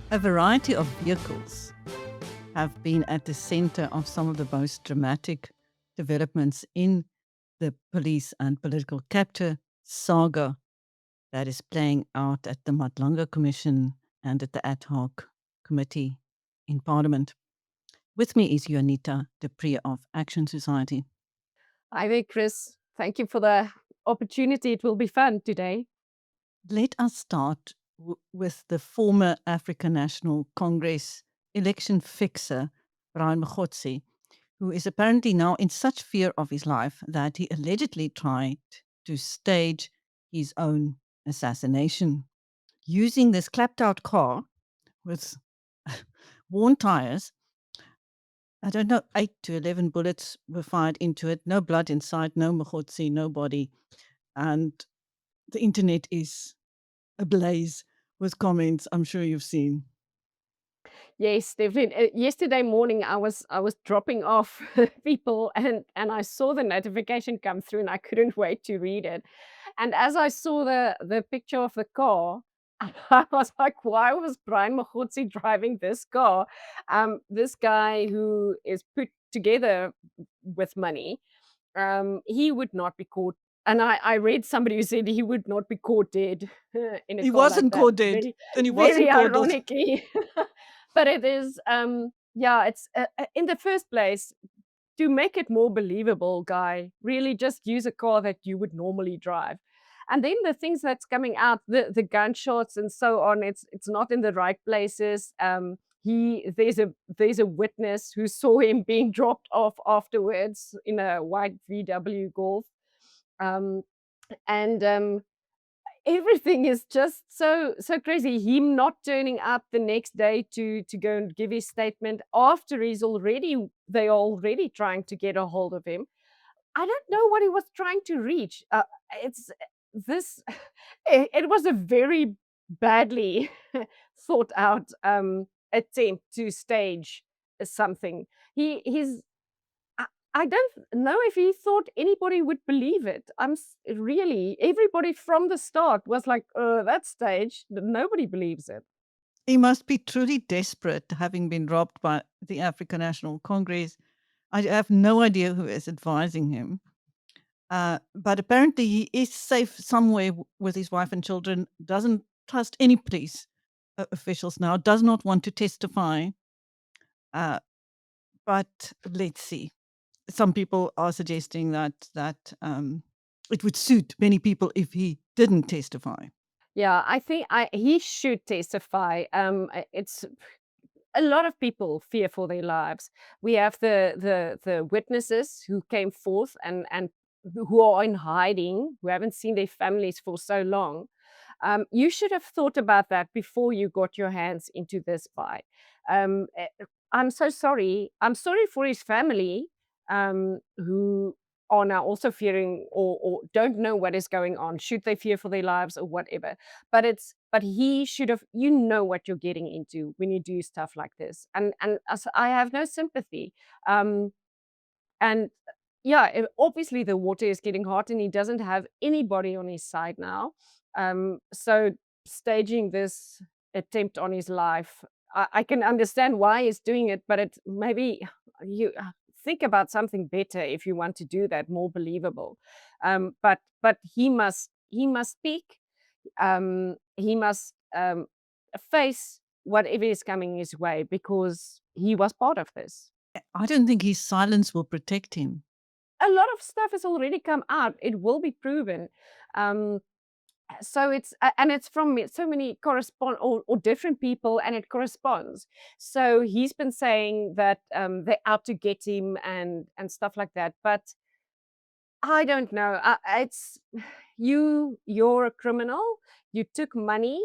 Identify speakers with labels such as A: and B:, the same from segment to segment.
A: A variety of vehicles have been at the center of some of the most dramatic developments in the police and political capture saga that is playing out at the Madlanga Commission and at the Ad Hoc Committee in Parliament. With me is Juanita of Action Society.
B: Hi there, Chris. Thank you for the opportunity. It will be fun today.
A: Let us start with the former African National Congress election fixer, Brian Mogotsi, who is apparently now in such fear of his life that he allegedly tried to stage his own assassination using this clapped out car with worn tires. I don't know, 8 to 11 bullets were fired into it, no blood inside, no Mogotsi, no body. And the internet is ablaze with comments I'm sure you've seen.
B: Yes, definitely. Yesterday morning, I was dropping off people, and I saw the notification come through, and I couldn't wait to read it. And as I saw the picture of the car, I was like, why was Brian Mogotsi driving this car? This guy who is put together with money, he would not be caught. And I read somebody who said he would not be caught dead in a
A: He
B: car like
A: wasn't
B: that.
A: caught dead.
B: Very,
A: Then he
B: very
A: wasn't caught dead.
B: ironically. But it is, yeah, it's in the first place, to make it more believable, Guy, really just use a car that you would normally drive. And then the things that's coming out, the gunshots and so on, it's not in the right places. There's a witness who saw him being dropped off afterwards in a white VW Golf. Um, and everything is just so crazy. Him not turning up the next day to go and give his statement after they're already trying to get a hold of him. I don't know what he was trying to reach. It's this. It was a very badly thought out attempt to stage something. He's I don't know if he thought anybody would believe it. Really, everybody from the start was like, that stage, nobody believes it.
A: He must be truly desperate, having been robbed by the African National Congress. I have no idea who is advising him. But apparently he is safe somewhere with his wife and children, doesn't trust any police officials now, does not want to testify. But let's see. Some people are suggesting that it would suit many people if he didn't testify.
B: Yeah, I think he should testify. It's a lot of people fear for their lives. We have the witnesses who came forth and who are in hiding, who haven't seen their families for so long. You should have thought about that before you got your hands into this fight. Um, eh, I'm so sorry. I'm sorry for his family, who are now also fearing or don't know what is going on. Should they fear for their lives or whatever? But he should have. You know what you're getting into when you do stuff like this, and as I have no sympathy. Um, and yeah, obviously the water is getting hot, and he doesn't have anybody on his side now. So staging this attempt on his life, I can understand why he's doing it, but it maybe you think about something better if you want to do that, more believable. But he must speak. He must face whatever is coming his way because he was part of this.
A: I don't think his silence will protect him.
B: A lot of stuff has already come out. It will be proven. Um, so it's from so many correspond or different people, and it corresponds. So he's been saying that they're out to get him and stuff like that. But I don't know. It's you're a criminal. You took money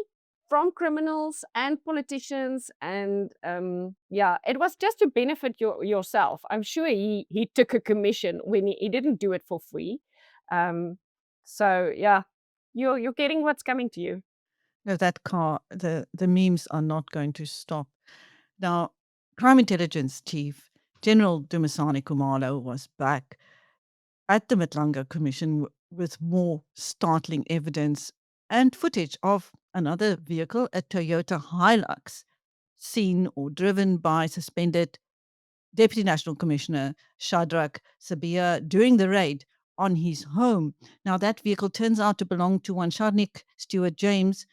B: from criminals and politicians, and yeah, it was just to benefit yourself. I'm sure he took a commission when he didn't do it for free. Um, so yeah, you're getting what's coming to you.
A: No, that car, the memes are not going to stop. Now, Crime Intelligence Chief General Dumisani Khumalo was back at the Madlanga Commission with more startling evidence and footage of another vehicle, a Toyota Hilux, seen or driven by suspended Deputy National Commissioner Shadrack Sibiya during the raid on his home. Now, that vehicle turns out to belong to one Shadrack Stewart James,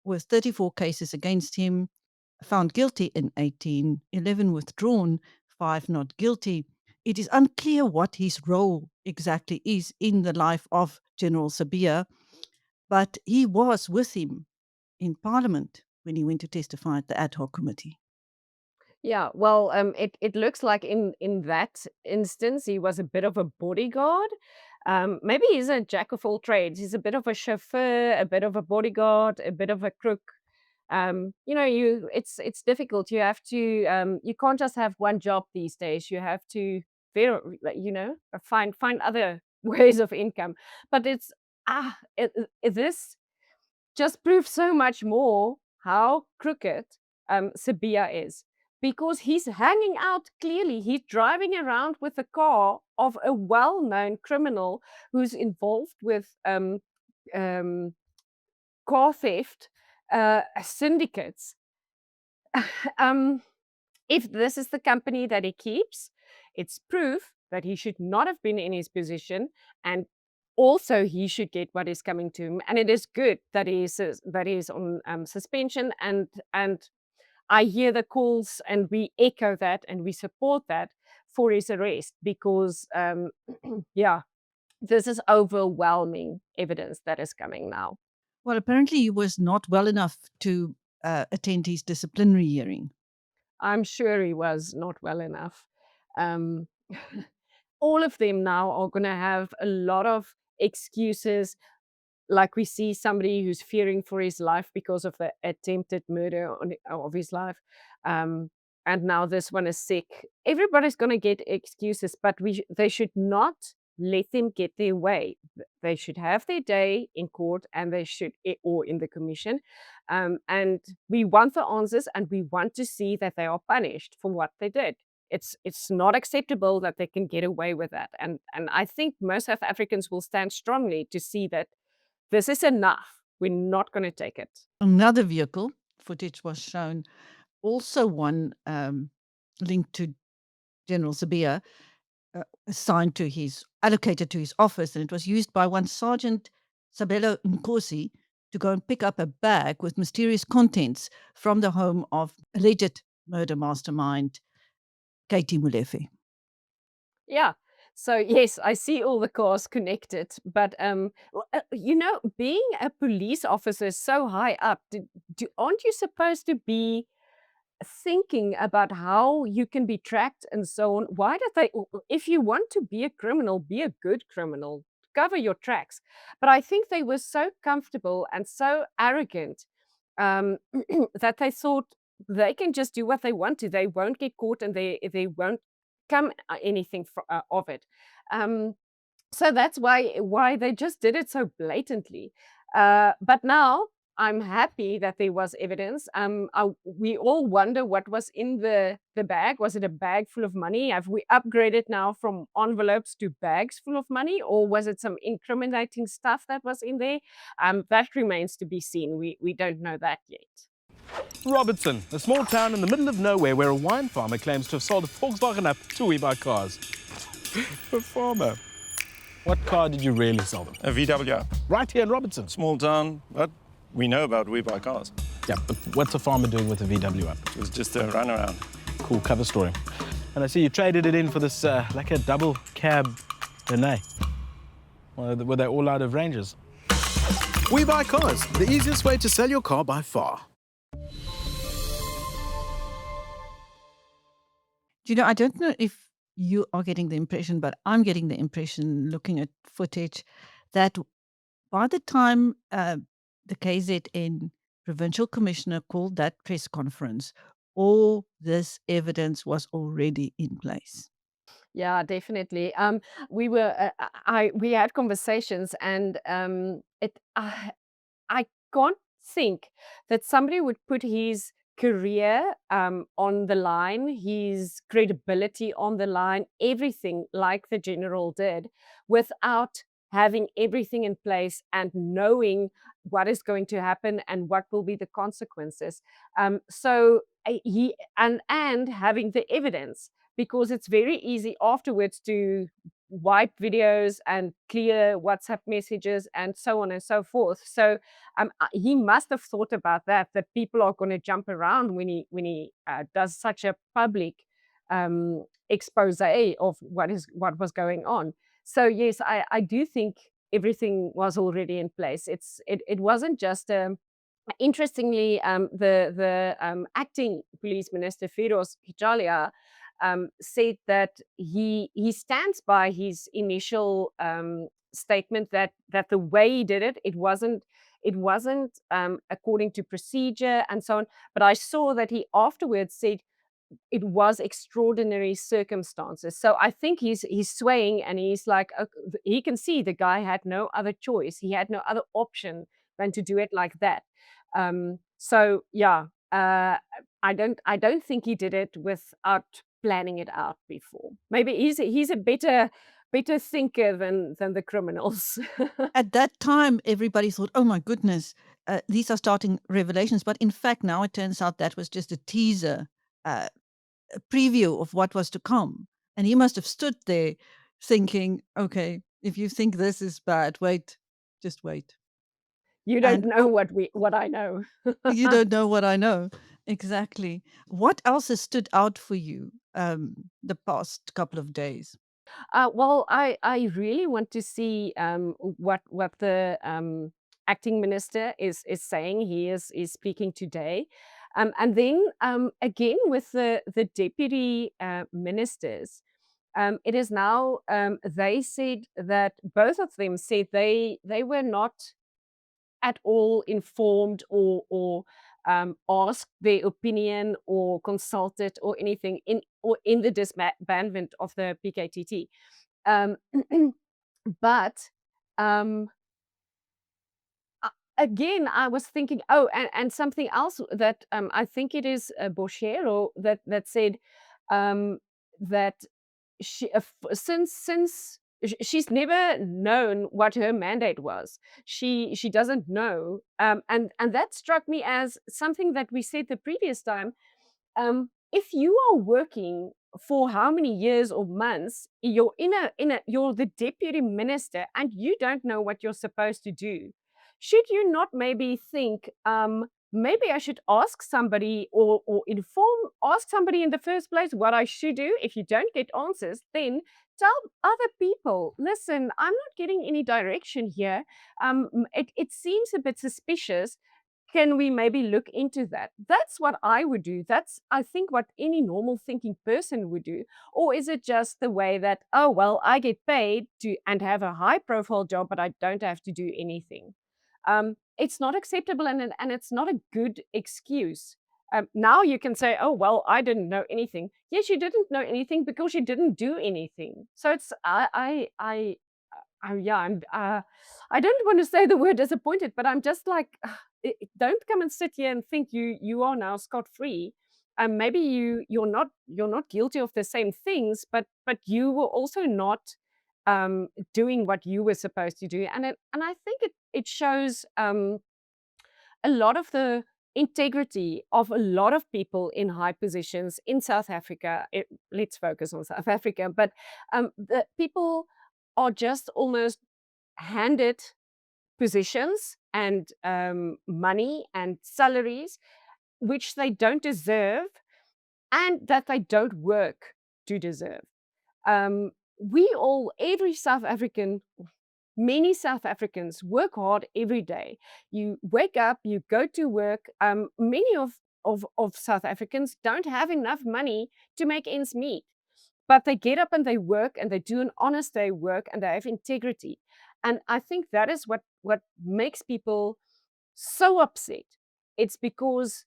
A: with 34 cases against him, found guilty in 18, 11 withdrawn, 5 not guilty. It is unclear what his role exactly is in the life of General Sibiya, but he was with him in Parliament when he went to testify at the Ad Hoc Committee.
B: Yeah, well, it looks like in that instance he was a bit of a bodyguard. Maybe he's a jack of all trades. He's a bit of a chauffeur, a bit of a bodyguard, a bit of a crook. It's difficult. You have to you can't just have one job these days. You have to find other ways of income. But this just proves so much more how crooked Sibiya is. Because he's hanging out clearly. He's driving around with a car of a well-known criminal who's involved with car theft syndicates. um, if this is the company that he keeps, it's proof that he should not have been in his position, and also he should get what is coming to him. And it is good that he is on suspension, and I hear the calls, and we echo that, and we support that for his arrest because, yeah, this is overwhelming evidence that is coming now.
A: Well, apparently he was not well enough to attend his disciplinary hearing.
B: I'm sure he was not well enough. Um, all of them now are going to have a lot of excuses. Like we see somebody who's fearing for his life because of the attempted murder of his life. And now this one is sick. Everybody's going to get excuses, but they should not let them get their way. They should have their day in court, and they should, or in the commission. And we want the answers, and we want to see that they are punished for what they did. It's not acceptable that they can get away with that. And I think most South Africans will stand strongly to see that this is enough. We're not going to take it.
A: Another vehicle footage was shown, also one linked to General Sibiya, allocated to his office, and it was used by one Sergeant Sabelo Nkosi to go and pick up a bag with mysterious contents from the home of alleged murder mastermind Katie Molefe.
B: Yeah. So yes, I see all the cars connected, but being a police officer so high up, aren't you supposed to be thinking about how you can be tracked and so on? Why did they? If you want to be a criminal, be a good criminal, cover your tracks. But I think they were so comfortable and so arrogant that they thought they can just do what they want to. They won't get caught, and they won't come anything of it. So that's why they just did it so blatantly. But now I'm happy that there was evidence. We all wonder what was in the bag. Was it a bag full of money? Have we upgraded now from envelopes to bags full of money, or was it some incriminating stuff that was in there? That remains to be seen. We don't know that yet.
C: Robertson, a small town in the middle of nowhere where a wine farmer claims to have sold a Volkswagen up to We Buy Cars.
D: A farmer.
C: What car did you really sell them?
D: A VW.
C: Right here in Robertson.
D: Small town, but we know about We Buy Cars.
C: Yeah, but what's a farmer doing with a VW up?
D: It was just a runaround.
C: Cool cover story. And I see you traded it in for this, like a double cab Renault. Were they all out of ranges?
E: We Buy Cars, the easiest way to sell your car by far.
A: I don't know if you are getting the impression, but I'm getting the impression, looking at footage, that by the time the KZN provincial commissioner called that press conference, all this evidence was already in place.
B: Yeah, definitely. We had conversations, and I can't think that somebody would put his career on the line, his credibility on the line, everything like the general did, without having everything in place and knowing what is going to happen and what will be the consequences. And having the evidence, because it's very easy afterwards to wipe videos and clear WhatsApp messages and so on and so forth. So he must have thought about that people are going to jump around when he does such a public expose of what was going on. So yes, I do think everything was already in place. It wasn't just interestingly, the acting police minister Feroz Kichalia said that he stands by his initial statement that the way he did it wasn't according to procedure and so on. But I saw that he afterwards said it was extraordinary circumstances. So I think he's swaying, and he's like, he can see the guy had no other choice. He had no other option than to do it like that. So yeah, I don't think he did it without planning it out before. Maybe he's a better thinker than the criminals.
A: At that time, everybody thought, "Oh my goodness, these are starting revelations." But in fact, now it turns out that was just a teaser, a preview of what was to come. And he must have stood there thinking, "Okay, if you think this is bad, wait, just wait."
B: You don't
A: And
B: know what I know.
A: you don't know what I know. Exactly. What else has stood out for you the past couple of days?
B: Well, I really want to see what the acting minister is saying. He is speaking today, and then again with the deputy ministers. It is now they said that both of them said they were not at all informed or asked their opinion or consulted or anything in the disbandment of the PKTT. Um, but um, again, I was thinking, and something else that I think it is Boshero that said that she since she's never known what her mandate was. She doesn't know, and that struck me as something that we said the previous time. If you are working for how many years or months, you're the deputy minister and you don't know what you're supposed to do. Should you not maybe think, maybe I should ask somebody or ask somebody in the first place what I should do? If you don't get answers, then tell other people, listen, I'm not getting any direction here. It seems a bit suspicious. Can we maybe look into that? That's what I would do. That's, I think, what any normal thinking person would do. Or is it just the way that, oh, well, I get paid to and have a high profile job, but I don't have to do anything? It's not acceptable, and it's not a good excuse. Now you can say, oh, well, I didn't know anything. Yes, you didn't know anything because you didn't do anything. So it's, yeah, I don't want to say the word disappointed, but I'm just like, don't come and sit here and think you are now scot free. Maybe you're not guilty of the same things, but you were also not doing what you were supposed to do, and I think it shows a lot of the integrity of a lot of people in high positions in South Africa. Let's focus on South Africa, but the people are just almost handed positions and money and salaries which they don't deserve and that they don't work to deserve. Every South African, many South Africans work hard every day. You wake up, you go to work. Many of South Africans don't have enough money to make ends meet, but they get up and they work and they do an honest day work and they have integrity. And I think that is what makes people so upset. It's because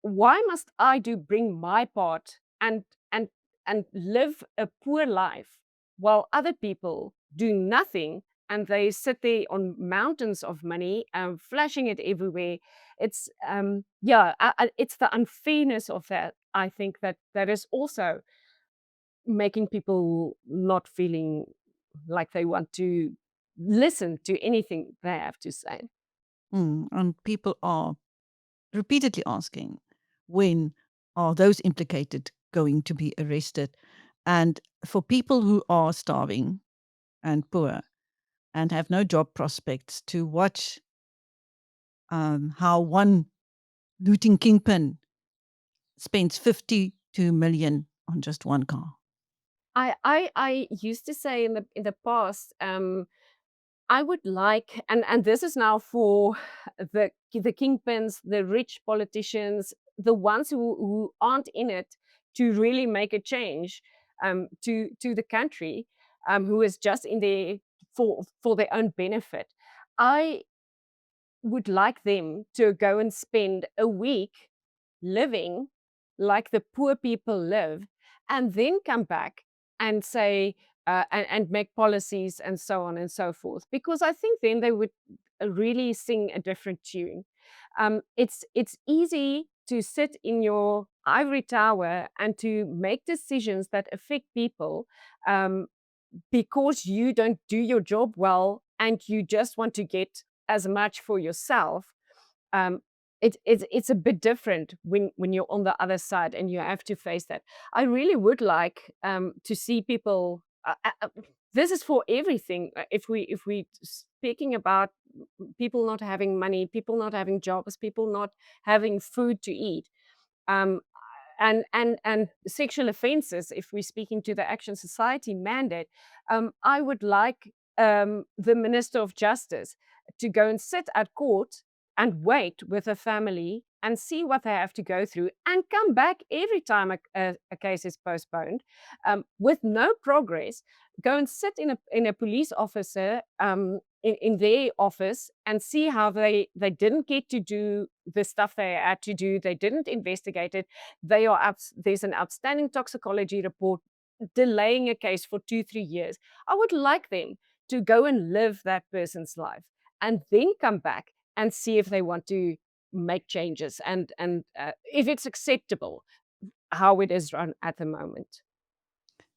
B: why must I bring my part and and live a poor life while other people do nothing and they sit there on mountains of money, flashing it everywhere. It's it's the unfairness of that. I think that is also making people not feeling like they want to listen to anything they have to say.
A: And people are repeatedly asking, when are those implicated going to be arrested? And for people who are starving and poor and have no job prospects, to watch how one looting kingpin spends 52 million on just one car.
B: I used to say in the past, I would like, and this is now for the kingpins, the rich politicians, the ones who aren't in it to really make a change to the country, who is just in there for their own benefit. I would like them to go and spend a week living like the poor people live, and then come back and say, and make policies and so on and so forth. Because I think then they would really sing a different tune. It's easy to sit in your ivory tower and to make decisions that affect people, because you don't do your job well and you just want to get as much for yourself. um, it's a bit different when you're on the other side and you have to face that. I really would like to see people. This is for everything. If we speaking about people not having money, people not having jobs, people not having food to eat, um, and sexual offences, if we're speaking to the Action Society mandate, I would like the Minister of Justice to go and sit at court and wait with a family and see what they have to go through and come back every time a case is postponed, with no progress. Go and sit in a police officer in their office and see how they didn't get to do the stuff they had to do. They didn't investigate it. There's an outstanding toxicology report delaying a case for 2-3 years. I would like them to go and live that person's life and then come back and see if they want to make changes and if it's acceptable how it is run at the moment.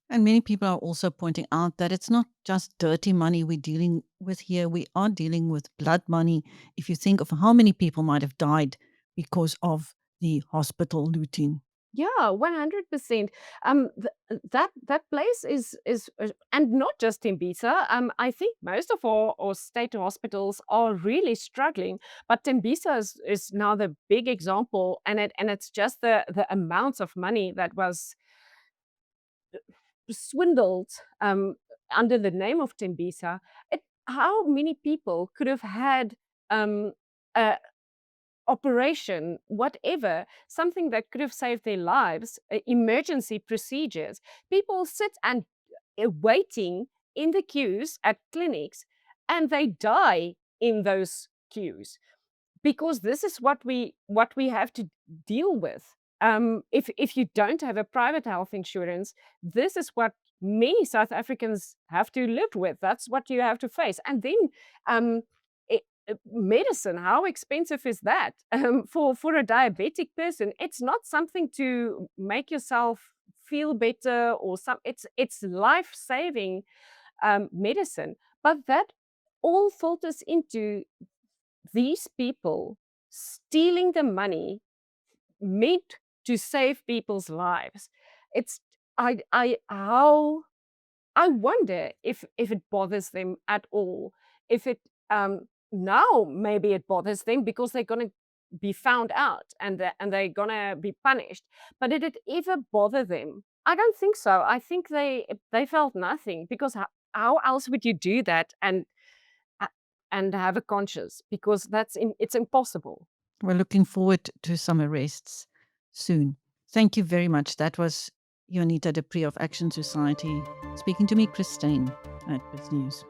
A: And many people are also pointing out that it's not just dirty money we're dealing with here. We are dealing with blood money. If you think of how many people might have died because of the hospital looting.
B: Yeah, 100%. That place is and not just Tembisa. I think most of our state hospitals are really struggling, but Tembisa is now the big example, and it's just the amounts of money that was swindled under the name of Tembisa. How many people could have had a operation, whatever, something that could have saved their lives, emergency procedures. People sit and waiting in the queues at clinics, and they die in those queues because this is what we have to deal with. If you don't have a private health insurance, this is what many South Africans have to live with. That's what you have to face. And then medicine, how expensive is that? For a diabetic person, it's not something to make yourself feel better or it's life-saving medicine. But that all filters into these people stealing the money meant to save people's lives. It's how I wonder if it bothers them at all. If it now maybe it bothers them because they're going to be found out and they're going to be punished. But did it ever bother them? I don't think so. I think they felt nothing, because how else would you do that and have a conscience? Because it's impossible.
A: We're looking forward to some arrests soon. Thank you very much. That was Juanita de Preez of Action Society speaking to me, Steyn, at BizNews.